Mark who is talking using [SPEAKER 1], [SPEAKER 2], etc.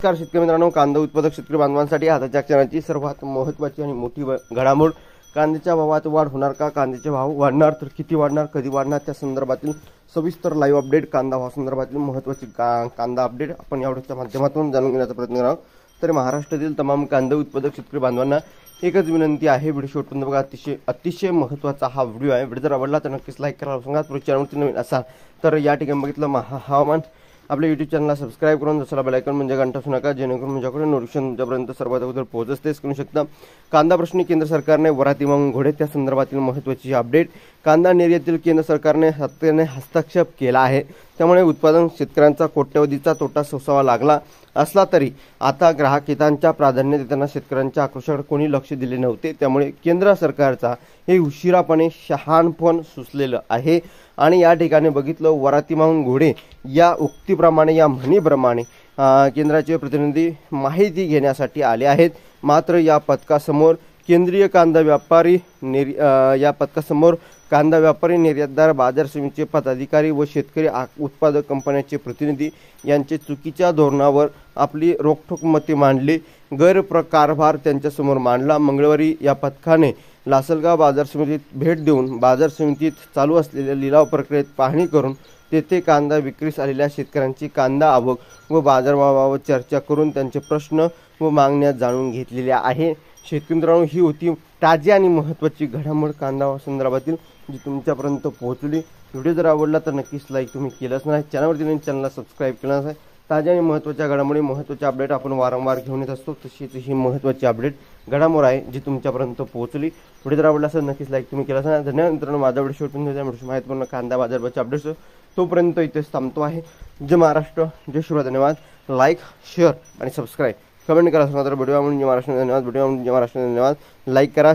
[SPEAKER 1] नमस्कार शेतकरी मित्रांनो, कांदा उत्पादक शेतकरी बांधवांसाठी आजच्या क्षणाची सर्वात महत्त्वाची आणि मोठी घडामोड, कांद्याच्या भावात वाढ होणार का, कांद्याचे भाव वाढणार तर किती वाढणार, कधी वाढणार, त्या संदर्भातील सविस्तर लाईव्ह अपडेट, कांदा भाव संदर्भातील महत्त्वाची कांदा अपडेट आपण या व्हिडिओच्या माध्यमातून जाणून घेण्याचा प्रयत्न करणार आहोत। तर महाराष्ट्रातील तमाम कांदा उत्पादक शेतकरी बांधवांना एकच विनंती आहे, व्हिडिओ शेवटपर्यंत बघा। अतिशय महत्त्वाचा हा व्हिडिओ आहे। व्हिडिओ जर आवडला तर नक्कीच लाईक करा, सांगा चॅनलवरती नवीन असाल तर या ठिकाणी बघितलं हवामान आपल्या YouTube चॅनलला सबस्क्राइब करून जसला बेल आयकॉन म्हणजे घंटा असू नका, जेणेकरून माझ्याकडे नोटिफिकेशन तुमच्यापर्यंत सर्वात अगोदर पोहोचतेच तेच करू शकता। कांदा प्रश्नी केंद्र सरकारने वराती मागून घोडे, त्या संदर्भातील महत्त्वाची अपडेट। कांदा निर्यातीत केंद्र सरकारने हस्तक्षेप केला आहे, त्यामुळे उत्पादन शेतकऱ्यांचा कोट्यवधीचा तोटा सोसावा लागला असला तरी आता ग्राहक हितांच्या प्राधान्य देताना शेतकऱ्यांच्या आक्रोशाकडे कोणी लक्ष दिले नव्हते। त्यामुळे केंद्र सरकारचा हे उशिरापणे शहाणपण सुचलेलं आहे। आणि या ठिकाणी बघितलं वराती मागून घोडे या उक्तीप्रमाणे, या म्हणीप्रमाणे केंद्राचे प्रतिनिधी माहिती घेण्यासाठी आले आहेत। मात्र या पथकासमोर केंद्रीय कांदा व्यापारी कांदा व्यापारी, निर्यातदार, बाजार समितीचे पदाधिकारी व शेतकरी उत्पादक कंपन्यांचे प्रतिनिधी यांचे चुकीच्या धोरणावर आपली रोखठोक मते मांडली, गैरकारभार त्यांच्यासमोर मांडला। मंगळवारी या पथकाने लासलगाव बाजार समितीत भेट देऊन बाजार समितीत चालू असलेल्या लिलाव प्रक्रियेत पाहणी करून तेथे कांदा विक्रीस आलेल्या शेतकऱ्यांची कांदा आवक व बाजारभावावर चर्चा करून त्यांचे प्रश्न व मागण्या जाणून घेतलेल्या आहे। शेतकरी मित्रांनो, ही होती ताजी आणि महत्त्वाची घडामोड कांदा संदर्भातील, जी तुमच्यापर्यंत पोहोचली। व्हिडिओ जर आवडला तर नक्कीच लाईक तुम्ही केलंच नाही, चॅनलवरती नवीन चॅनलला सबस्क्राइब केलं नसेल। ताज्या आणि महत्त्वाच्या घडामोडी, महत्त्वाचे अपडेट आपण वारंवार घेऊन येत असतो, तशीच ही महत्त्वाची अपडेट घडामोड आहे जी तुमच्यापर्यंत पोहोचली। व्हिडिओ जर आवडला असेल नक्कीच लाईक तुम्ही केलाच नाही। धन्यवाद मित्रांनो, माझा व्हिडिओ शेवटपर्यंत माहितीपूर्ण कांदा बाजारभावाचे अपडेट्स तोपर्यंत इथेच थांबतो आहे। जय महाराष्ट्र, जय शिवराय। धन्यवाद। लाईक, शेअर आणि सबस्क्राइब कमेंट करा, सांगा तर व्हिडिओ म्हणून जय महाराष्ट्र धन्यवाद, व्हिडिओ म्हणून जय महाराष्ट्र धन्यवाद। लाईक करा,